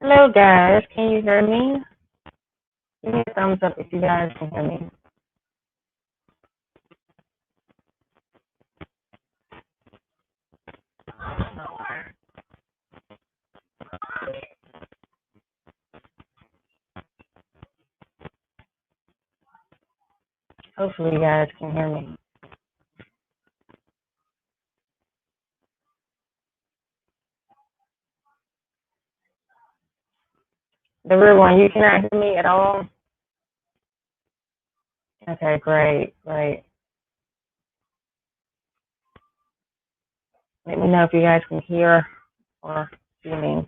Hello, guys. Can you hear me? Give me a thumbs up if you guys can hear me. Hopefully, you guys can hear me. The real one, you cannot hear me at all? Okay, great. Let me know if you guys can hear or see me.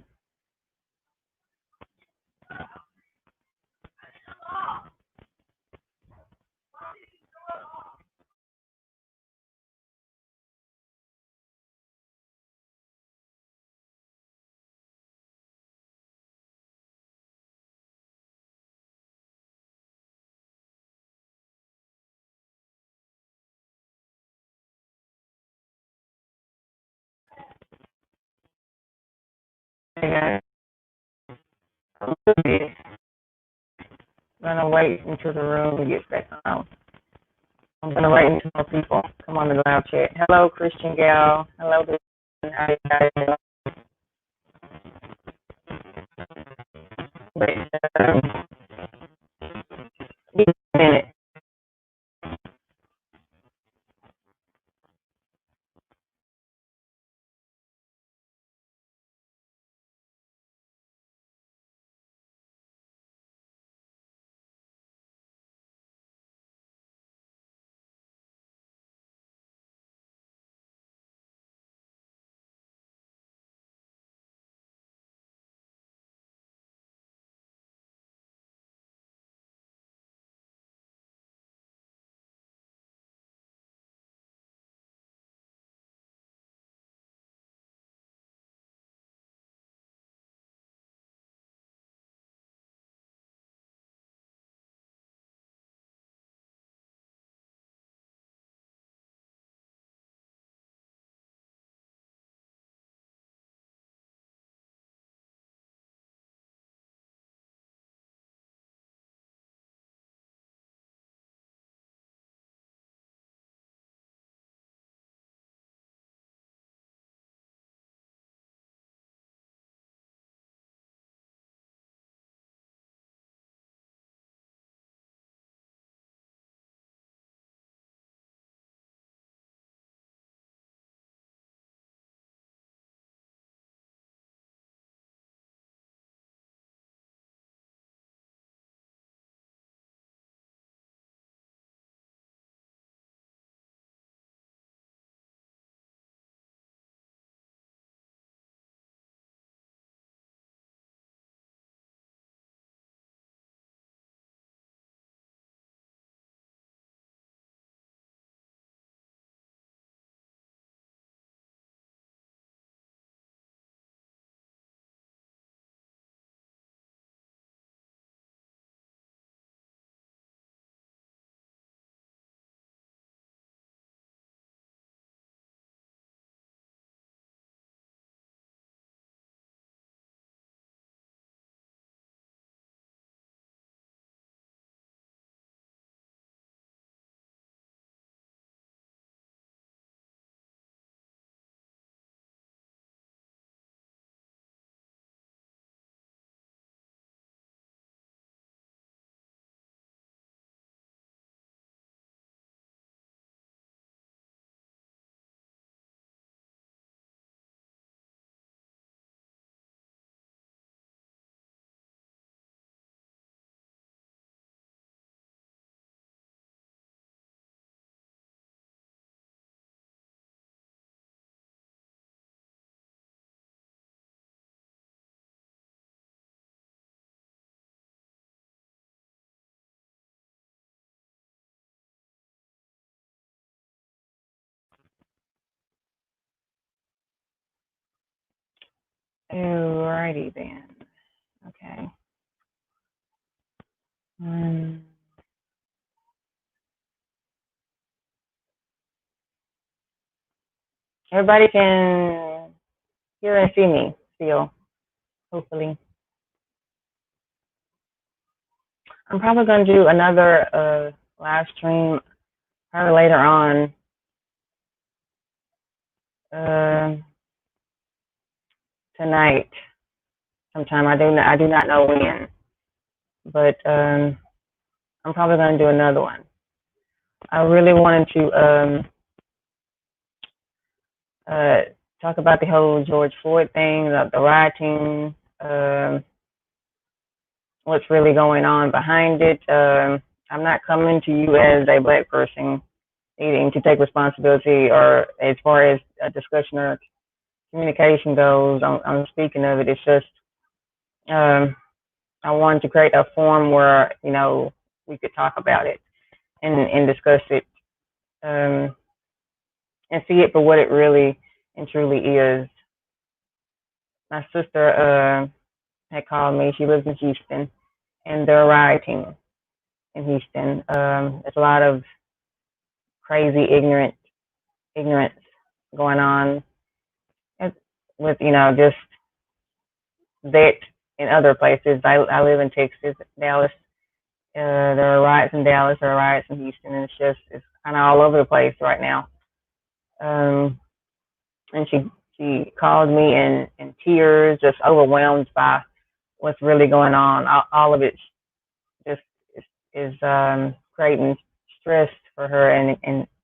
Okay, guys. I'm gonna wait until the room gets back on. I'm gonna wait until more people come on the live chat. Hello, Christian Gal. Hello, how you guys doing? Wait a minute. Alrighty then. Okay. Everybody can hear and see me still, hopefully. I'm probably going to do another live stream probably later on. Tonight, sometime. I do not know when, but I'm probably going to do another one. I really wanted to talk about the whole George Floyd thing, the rioting, what's really going on behind it. I'm not coming to you as a black person needing to take responsibility, or as far as a discussion or communication goes. I'm speaking of it. It's just I wanted to create a forum where we could talk about it and discuss it, and see it for what it really and truly is. My sister had called me. She lives in Houston, and they're rioting in Houston. There's a lot of crazy ignorance going on with just that in other places. I live in Texas, Dallas. There are riots in Dallas, there are riots in Houston, and it's kind of all over the place right now. And she called me in tears, just overwhelmed by what's really going on. All of it just is creating stress for her and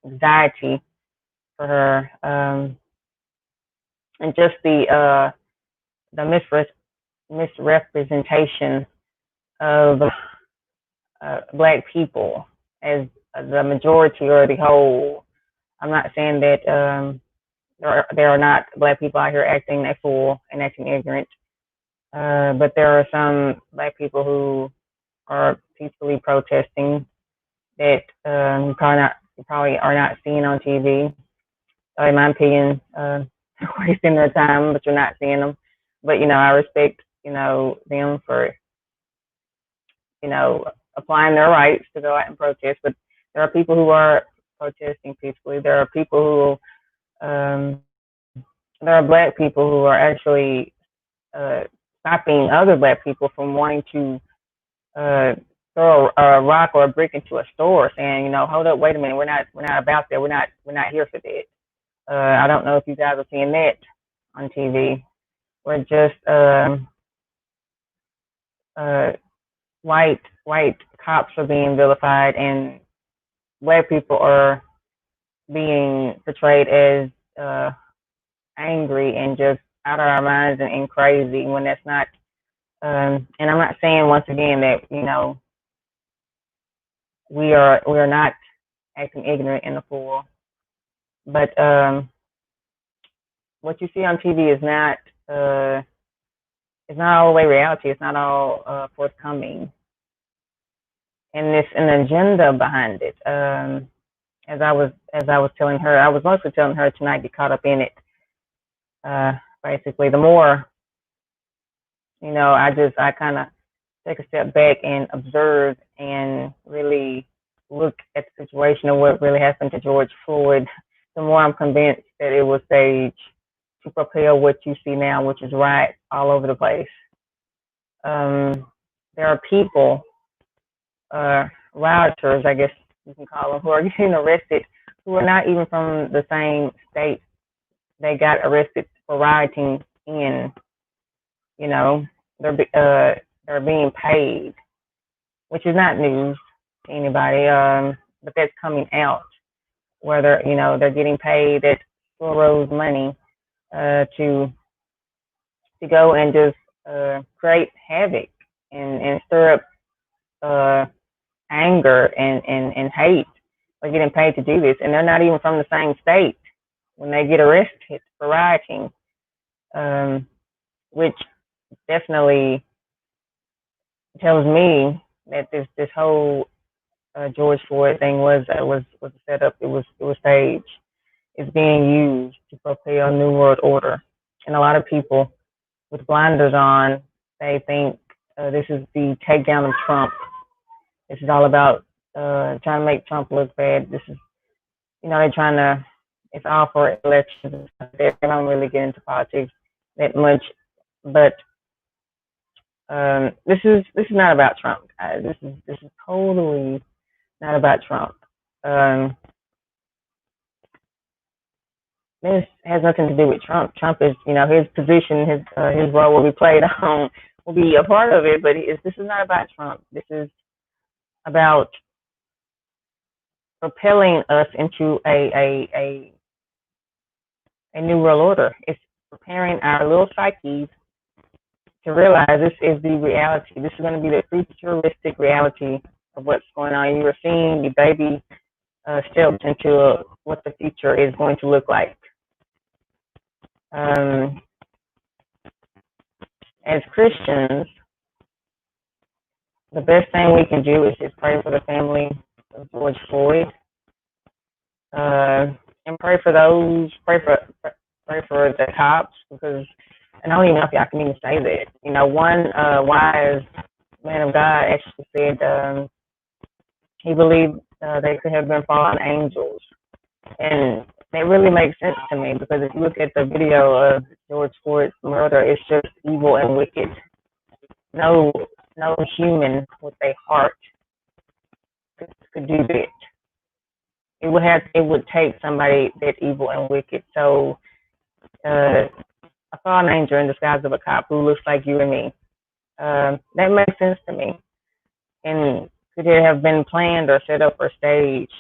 anxiety for her, and just the misrepresentation of black people as the majority or the whole. I'm not saying that there are not black people out here acting a fool and acting ignorant, but there are some black people who are peacefully protesting that you probably are not seeing on TV. So in my opinion, wasting their time, but you're not seeing them. But I respect them for applying their rights to go out and protest. But there are people who are protesting peacefully. There are people who there are black people who are actually stopping other black people from wanting to throw a rock or a brick into a store, saying, hold up, wait a minute, we're not about that. We're not here for that. I don't know if you guys are seeing that on TV. We're just white cops are being vilified, and black people are being portrayed as angry and just out of our minds and crazy, when that's not. And I'm not saying, once again, that we are not acting ignorant and a fool, but what you see on TV is not all the way reality. It's not all forthcoming, and there's an agenda behind it. As I was telling her, I was mostly telling her to not get caught up in it. Basically, the more I kind of take a step back and observe and really look at the situation of what really happened to George Floyd, the more I'm convinced that it was staged to propel what you see now, which is riots all over the place. There are people, rioters, I guess you can call them, who are getting arrested, who are not even from the same state they got arrested for rioting in. They're being paid, which is not news to anybody, but that's coming out, where they're getting paid that Soros money to go and just create havoc and stir up anger and hate. They're getting paid to do this, and they're not even from the same state when they get arrested for rioting, which definitely tells me that this whole George Floyd thing was a setup. It was staged. It's being used to propel a new world order, and a lot of people with blinders on, they think this is the takedown of Trump. This is all about trying to make Trump look bad. This is, they're trying to. It's all for elections. They don't really get into politics that much, but This is not about Trump, guys. This is totally not about Trump. Um, this has nothing to do with Trump. Trump is, his position, his role will be played on, will be a part of it. But this is not about Trump. This is about propelling us into a new world order. It's preparing our little psyches to realize this is the reality. This is going to be the futuristic reality of what's going on. You are seeing the baby steps into what the future is going to look like. As Christians, the best thing we can do is just pray for the family of George Floyd, and pray for the cops, because I don't even know if y'all can even say that. One wise man of God actually said he believed they could have been fallen angels, and it really makes sense to me, because if you look at the video of George Floyd's murder, it's just evil and wicked. No human with a heart could do that. It would take somebody that evil and wicked. So a fallen angel in disguise of a cop who looks like you and me, that makes sense to me. And could it have been planned or set up or staged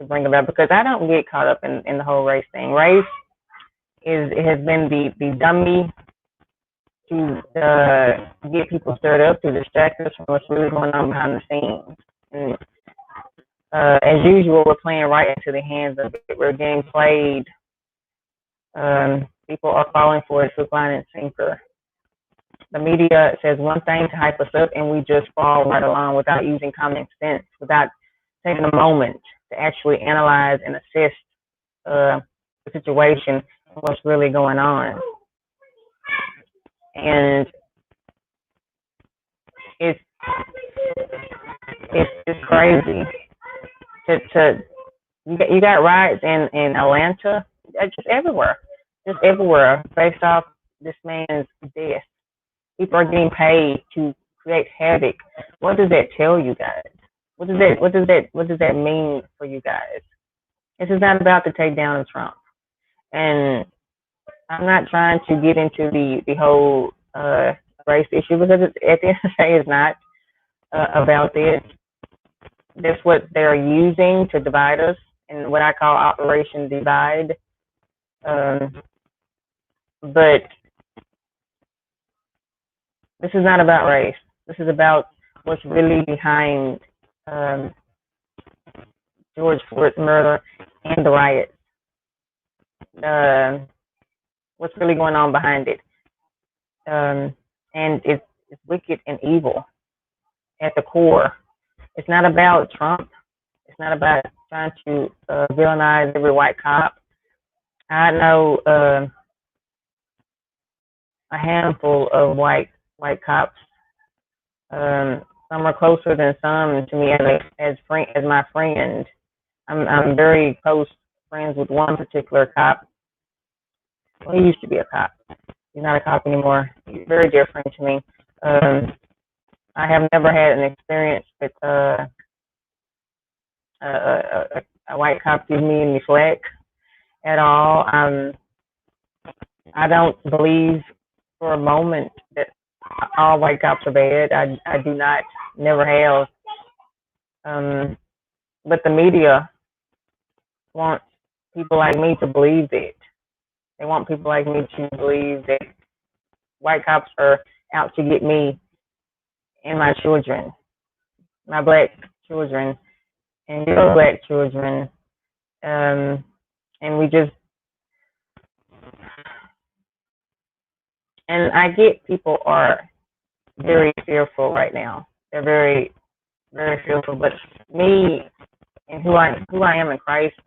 to bring about? Because I don't get caught up in the whole race thing. Race it has been the dummy to get people stirred up, to distract us from what's really going on behind the scenes. And as usual, we're playing right into the hands of it. We're getting played. People are falling for it hook, line, and sinker. The media says one thing to hype us up, and we just fall right along without using common sense, without taking a moment to actually analyze and assess the situation and what's really going on. And it's crazy. You got riots in Atlanta, just everywhere, based off this man's death. People are getting paid to create havoc. What does that tell you guys? What does that mean for you guys? This is not about to take down Trump, and I'm not trying to get into the whole race issue, because at the end of the day, it's not about this. That's what they're using to divide us, and what I call Operation Divide. But this is not about race. This is about what's really behind George Floyd's murder and the riots. What's really going on behind it? And it's wicked and evil at the core. It's not about Trump. It's not about trying to villainize every white cop. I know a handful of white cops. Some are closer than some to me as my friend. I'm very close friends with one particular cop. Well, he used to be a cop. He's not a cop anymore. He's very different to me. I have never had an experience with a white cop give me any flack at all. I don't believe for a moment that all white cops are bad. I do not, never have. But the media wants people like me to believe that. They want people like me to believe that white cops are out to get me and my children, my black children, and your black children. And we just, and I get people are very fearful right now. They're very, very fearful. But me and who I am in Christ,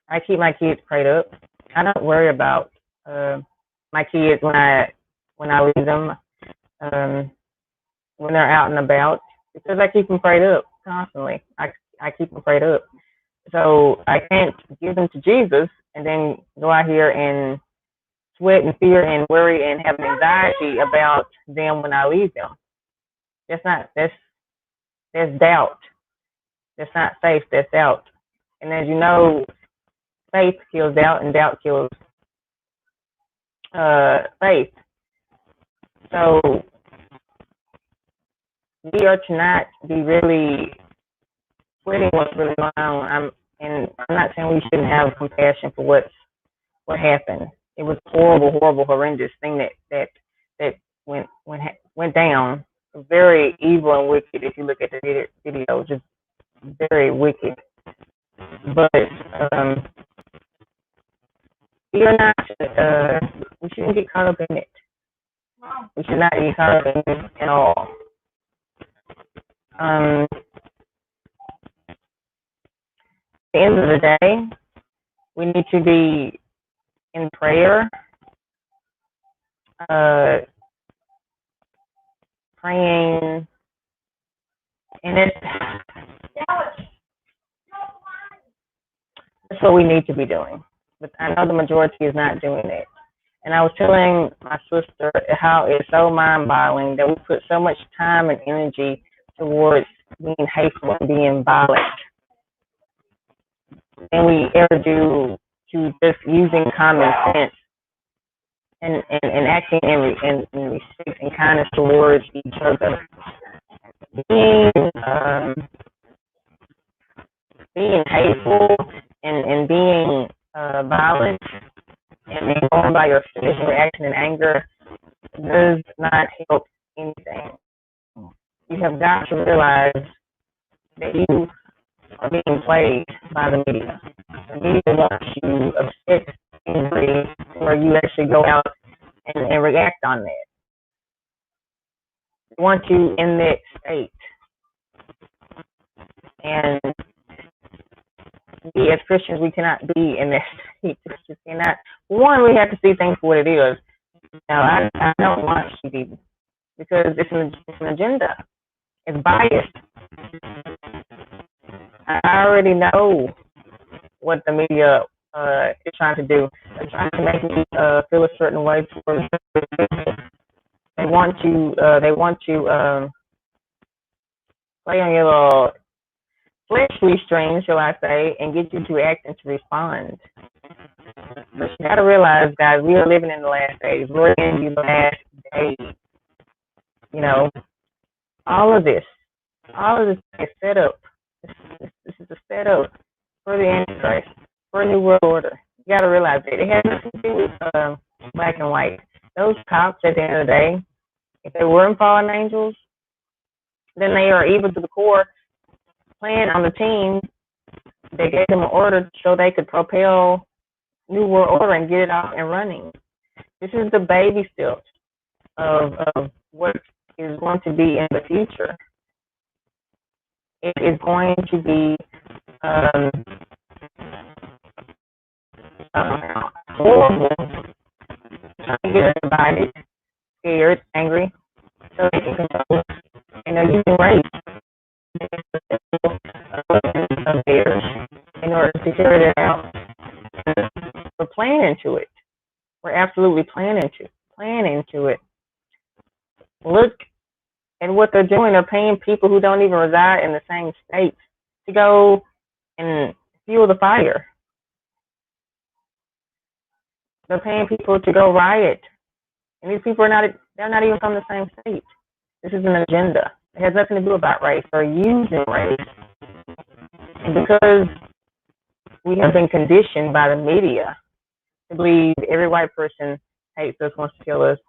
I keep my kids prayed up. I don't worry about my kids when I leave them, when they're out and about, because I keep them prayed up constantly. I keep them prayed up. So I can't give them to Jesus and then go out here and sweat and fear and worry and have anxiety about them when I leave them. That's doubt. That's not faith, that's doubt. And as you know, faith kills doubt and doubt kills faith. So we are to not be really sweating what's really going on. I'm not saying we shouldn't have compassion for what happened. It was horrible, horrendous thing that went down. Very evil and wicked. If you look at the video, just very wicked. But we are not. We shouldn't get caught up in it. We should not get caught up in it at all. At the end of the day, we need to be in prayer, praying, and that's what we need to be doing. But I know the majority is not doing it. And I was telling my sister how it's so mind-boggling that we put so much time and energy towards being hateful and being violent than we ever do to just using common sense and acting in respect and kindness towards each other. Being hateful and being violent and going by your physical reaction and anger does not help anything. You have got to realize that you are being played by the media. The media wants you upset, angry, where you actually go out and react on that. They want you in that state. And we as Christians, we cannot be in that state. We just cannot. One, we have to see things for what it is. Now, I don't want TV because it's an agenda. It's biased. I already know what the media is trying to do. They're trying to make me feel a certain way towards people. They want to play on your little fleshly strings, shall I say, and get you to act and to respond. But you got to realize, guys, we are living in the last days. We're in the last days. You know, all of this is set up. This is a setup for the Antichrist, for a new world order. You got to realize that it has nothing to do with black and white. Those cops, at the end of the day, if they weren't fallen angels, then they are evil to the core, playing on the team. They gave them an order so they could propel new world order and get it off and running. This is the baby steps of what is going to be in the future. It is going to be horrible. Trying to get everybody scared, angry, so they can control us. And they're using race in order to carry it out. We're playing into it. We're absolutely playing into it. Look at what they're doing. They're paying people who don't even reside in the same state to go and fuel the fire. They're paying people to go riot. And these people they're not even from the same state. This is an agenda. It has nothing to do about race or using race. And because we have been conditioned by the media to believe every white person hates us, wants to kill us.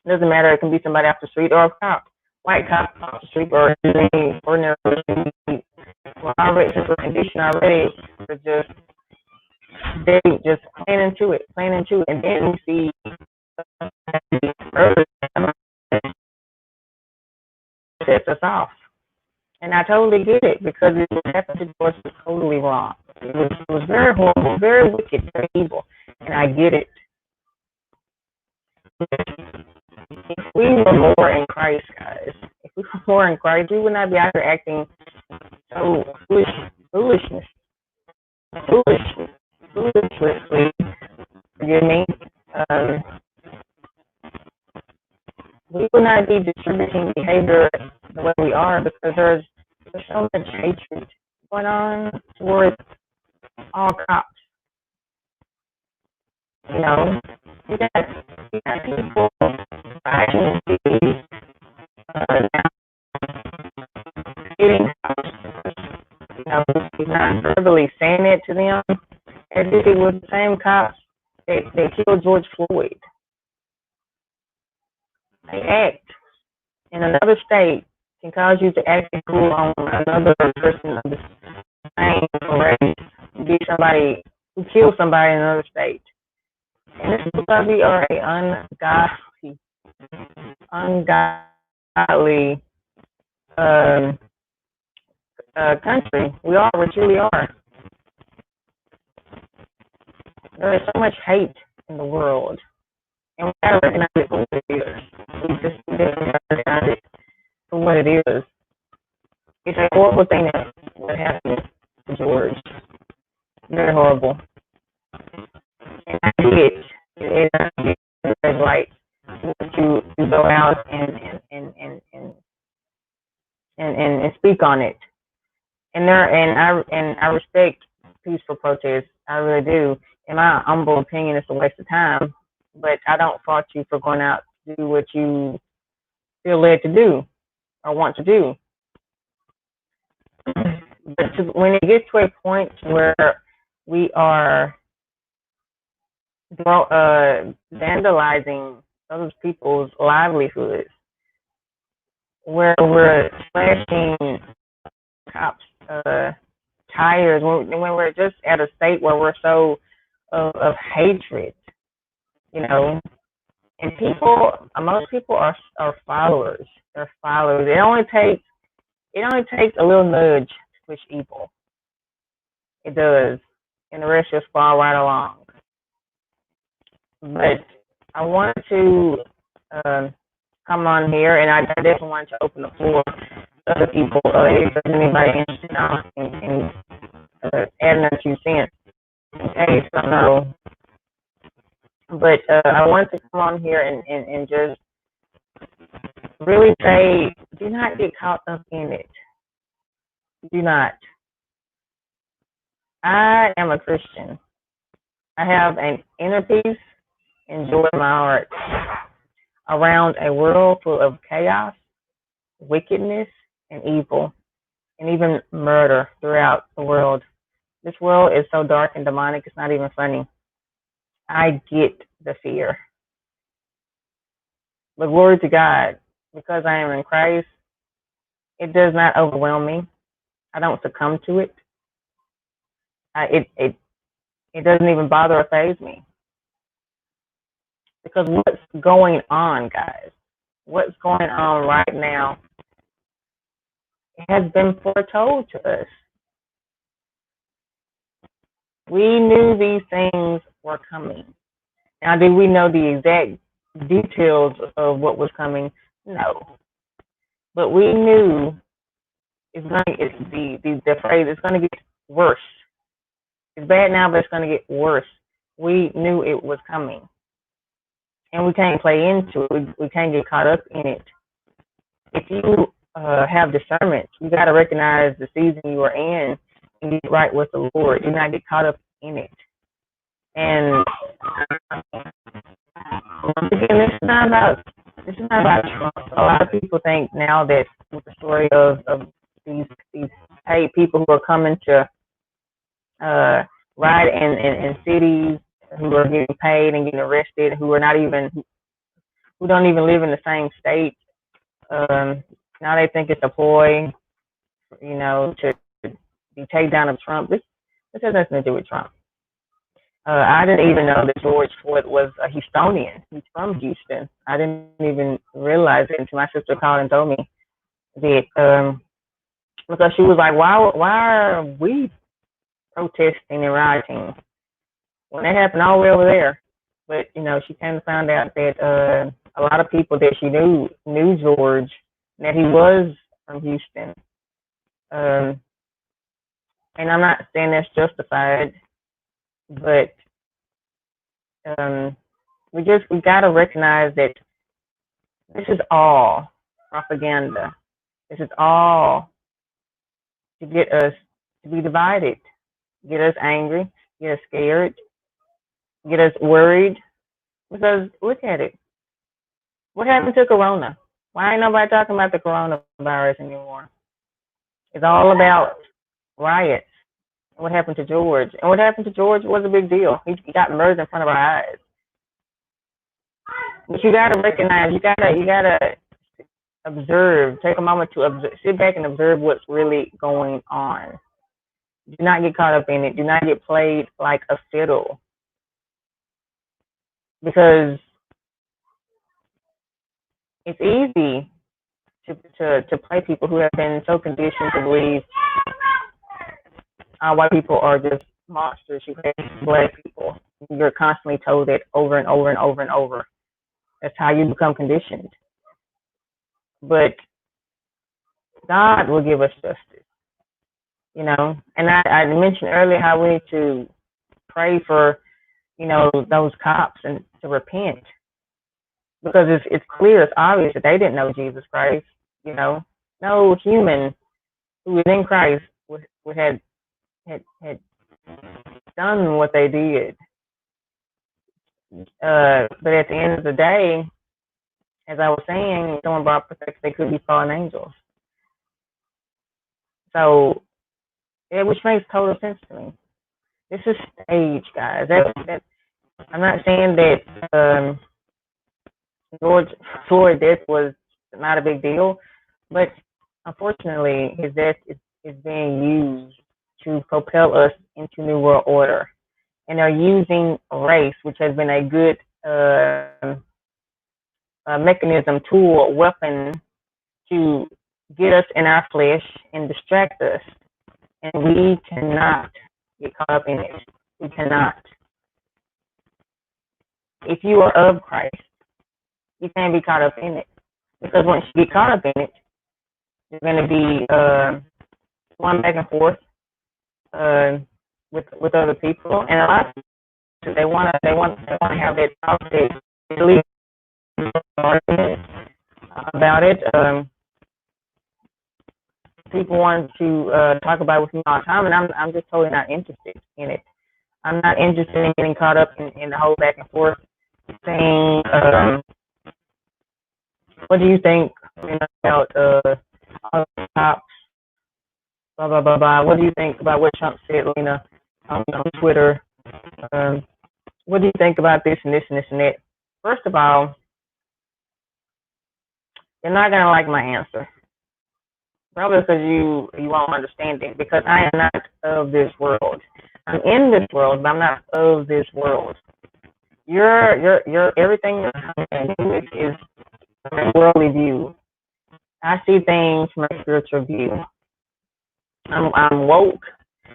It doesn't matter. It can be somebody off the street or a cop, white cop off the street or any ordinary person. We're conditioned already to just playing into it. And then we see sets us off. And I totally get it because what happened to us was totally wrong. It was very horrible, very wicked, very evil. And I get it. If we were more in Christ, guys, if we were more in Christ, we would not be out here acting so foolishly, forgive me, um, we would not be distributing behavior the way we are because there's so much hatred going on towards all cops. You know, you got people fighting cities, now hitting cops. You know, he's not verbally saying it to them as if it was the same cops that killed George Floyd. They act in another state can cause you to act cool on another person of the same race, be somebody who killed somebody in another state. And this is because we are a ungodly country. We are, we truly are. There is so much hate in the world, and we gotta recognize it for what it is. We just gotta recognize it for what it is. It's a horrible thing that what happened to George. Very horrible. And I get it. It's like to go out and speak on it. And I respect peaceful protests. I really do. In my humble opinion, it's a waste of time. But I don't fault you for going out to do what you feel led to do or want to do. But when it gets to a point where we are vandalizing other people's livelihoods, where we're slashing cops' tires, when we're just at a state where we're so of hatred, you know, and most people are followers. They're followers. It only takes a little nudge to push evil. It does, and the rest just fall right along. But I wanted to come on here, and I definitely wanted to open the floor to other people. If there's anybody interested in adding a few cents, okay, so no. But I wanted to come on here and just really say, do not get caught up in it. Do not. I am a Christian. I have an inner peace and joy in my heart around a world full of chaos, wickedness, and evil, and even murder throughout the world. This world is so dark and demonic, it's not even funny. I get the fear. But glory to God, because I am in Christ, it does not overwhelm me. I don't succumb to it. It doesn't even bother or faze me. Because what's going on, guys? What's going on right now? It has been foretold to us. We knew these things were coming. Now, did we know the exact details of what was coming? No. But we knew the phrase is going to get worse. It's bad now, but it's going to get worse. We knew it was coming. And we can't play into it. We can't get caught up in it. If you have discernment, you got to recognize the season you are in and get right with the Lord. Do not get caught up in it. And again, this is not about Trump. A lot of people think now that with the story of these paid people who are coming to ride in cities, who are getting paid and getting arrested, who don't even live in the same state. Now they think it's a ploy, to be take down of Trump. This has nothing to do with Trump. I didn't even know that George Floyd was a Houstonian. He's from Houston. I didn't even realize it until my sister called and told me that, because she was like, why are we protesting and rioting when that happened all the way over there? But, she kind of found out that a lot of people that she knew George, that he was from Houston. And I'm not saying that's justified, but We gotta recognize that this is all propaganda. This is all to get us to be divided, get us angry, get us scared, get us worried. Because look at it. What happened to Corona? Why ain't nobody talking about the coronavirus anymore? It's all about riots. What happened to George? And what happened to George was a big deal. He got murdered in front of our eyes. But you gotta recognize, you gotta observe. Take a moment to observe, sit back and observe what's really going on. Do not get caught up in it. Do not get played like a fiddle, because it's easy to play people who have been so conditioned to believe white people are just monsters. You hate black people. You're constantly told it over and over and over and over. That's how you become conditioned. But God will give us justice, you know. And I mentioned earlier how we need to pray for, you know, those cops and to repent, because it's clear, it's obvious that they didn't know Jesus Christ. You know, no human who is in Christ would had done what they did. But at the end of the day, as I was saying, someone brought perspective, they could be fallen angels. So, yeah, which makes total sense to me. This is stage, guys. I'm not saying that George Floyd death was not a big deal, but unfortunately, his death is being used to propel us into New World Order. And they're using race, which has been a good mechanism, tool, weapon to get us in our flesh and distract us. And we cannot get caught up in it. We cannot. If you are of Christ, you can't be caught up in it. Because once you get caught up in it, you're going to be going back and forth with other people. And a lot of people, they want to have that toxic argument about it. People want to talk about it with me all the time, and I'm just totally not interested in it. I'm not interested in getting caught up in the whole back and forth thing. What do you think about cops? Blah blah blah blah. What do you think about what Trump said, Lena, on Twitter? What do you think about this and this and this and that? First of all, you're not gonna like my answer. Probably because you won't understand it, because I am not of this world. I'm in this world, but I'm not of this world. You're everything is a worldly view. I see things from a spiritual view. I'm woke.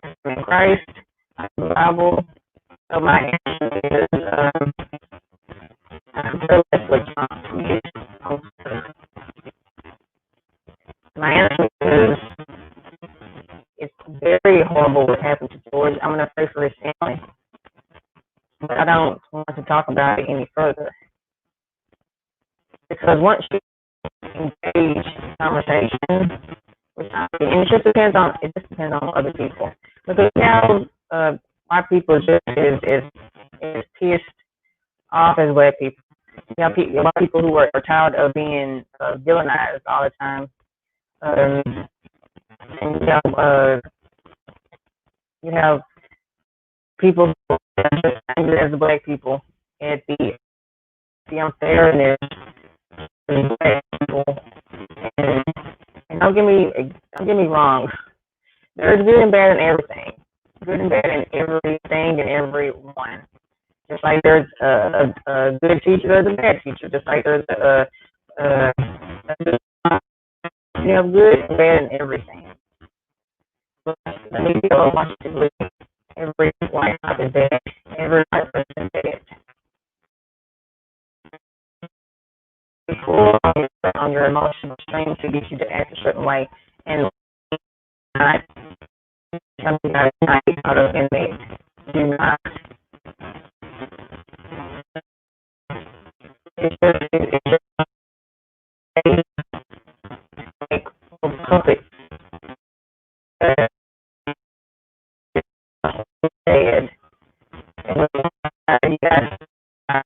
I'm in Christ. I'm in the Bible. So my answer is I'm sure that's what Trump is. My answer is it's very horrible what happened to George. I'm gonna pray for his family, but I don't want to talk about it any further, because once you engage in conversation, and it just depends on other people. Because now white people just as pissed off as black people. You have people who are tired of being villainized all the time. And you have people who are just angry as the black people at the unfairness of black people. And don't get me wrong. There's good and bad in everything. Good and bad in everything and everyone. Just like there's a good teacher, there's a bad teacher. Just like there's you have good and bad in everything. But let me go watch it. Every white person is bad. Every white person is bad. Before on your emotional strain to get you to act a certain way, and not something that is not out of inmate. Do not it's just like puppet said. You got and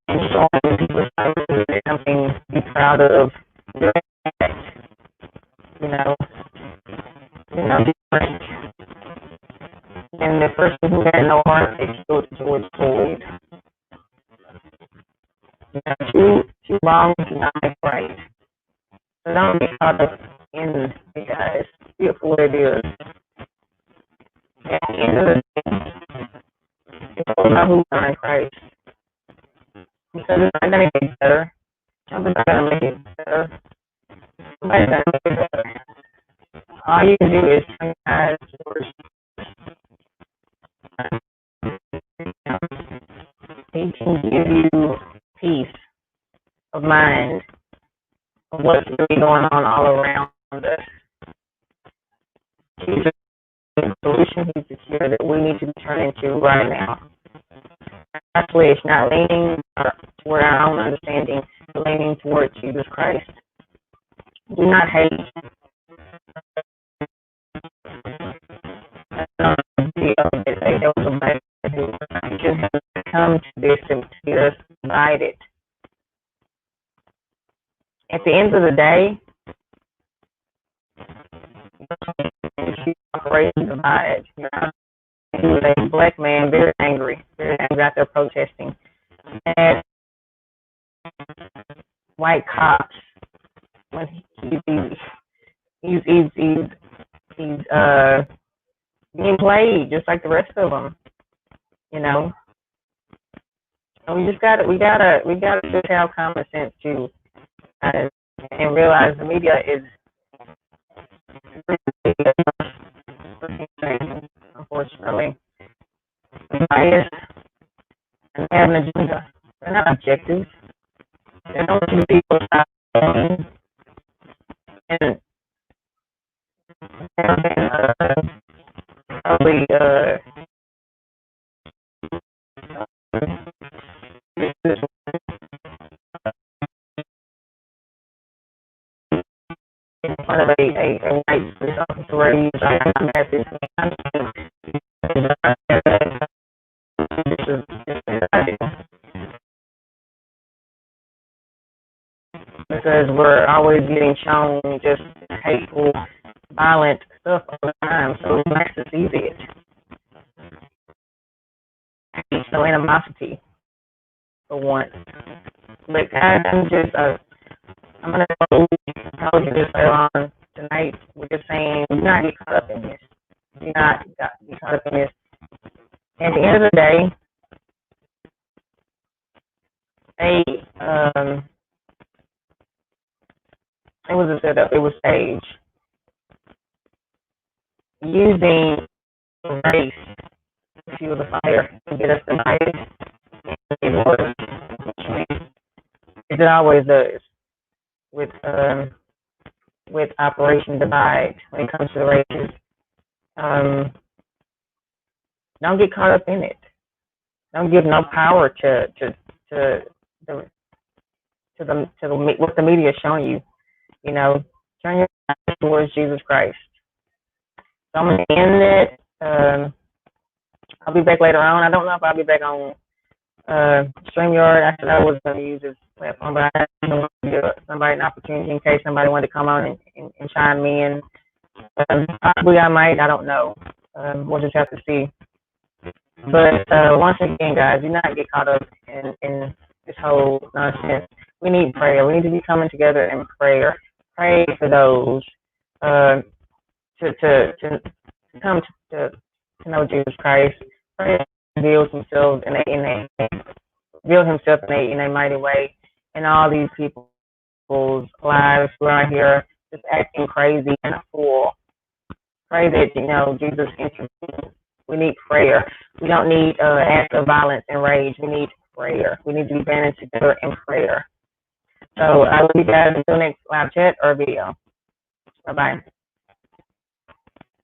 and showing people something to be proud of. You know, different. And the person who had no heart is George Floyd. Two wrongs do not make right. So don't be caught up in the guys. See it for what it is. At the end of the day, it's all about who's in Christ. Because it's not going to get better. Something's not going to make it better. Somebody's going to make it better. All you can do is turn your eyes towards He can give you peace of mind of what's really going on all around us. He's the solution, he's the cure that we need to turn into right now. Our flesh, not leaning toward our own understanding, but leaning toward Jesus Christ. Do not hate. There was a man who should have come to this and to get us divided. At the end of the day, operation divide. He was a black man, very angry out there protesting. And white cops, when he's being played just like the rest of them, you know. And we gotta just have common sense too, and realize the media is unfortunately biased and have an agenda. They're not objective. They don't see people stop and probably in front of a white police officer where he's a message. Because we're always getting shown just hateful, violent stuff all the time, so it's nice to see it. No animosity for once. But guys, I'm gonna tell you this later on tonight. We're just saying, do not get caught up in this. Do not get caught up in this. At the end of the day, it was a setup. It was staged. Using race to fuel the fire and get us divided. It works. It always does with Operation Divide when it comes to the races. Don't get caught up in it. Don't give no power to what the media is showing you. You know, turn your eyes towards Jesus Christ. So I'm going to end it. I'll be back later on. I don't know if I'll be back on StreamYard. I said I was going to use this platform, but I want to give somebody an opportunity in case somebody wanted to come on and chime me in. Possibly I might. I don't know. We'll just have to see. But once again, guys, do not get caught up in this whole nonsense. We need prayer. We need to be coming together in prayer. Pray for those to come to know Jesus Christ. Pray that He reveals Himself in a mighty way in all these people's lives who are out here just acting crazy and a fool. Pray that Jesus intervenes. We need prayer. We don't need acts of violence and rage. We need prayer. We need to be banded together in prayer. So I love you guys until next live chat or video. Bye-bye.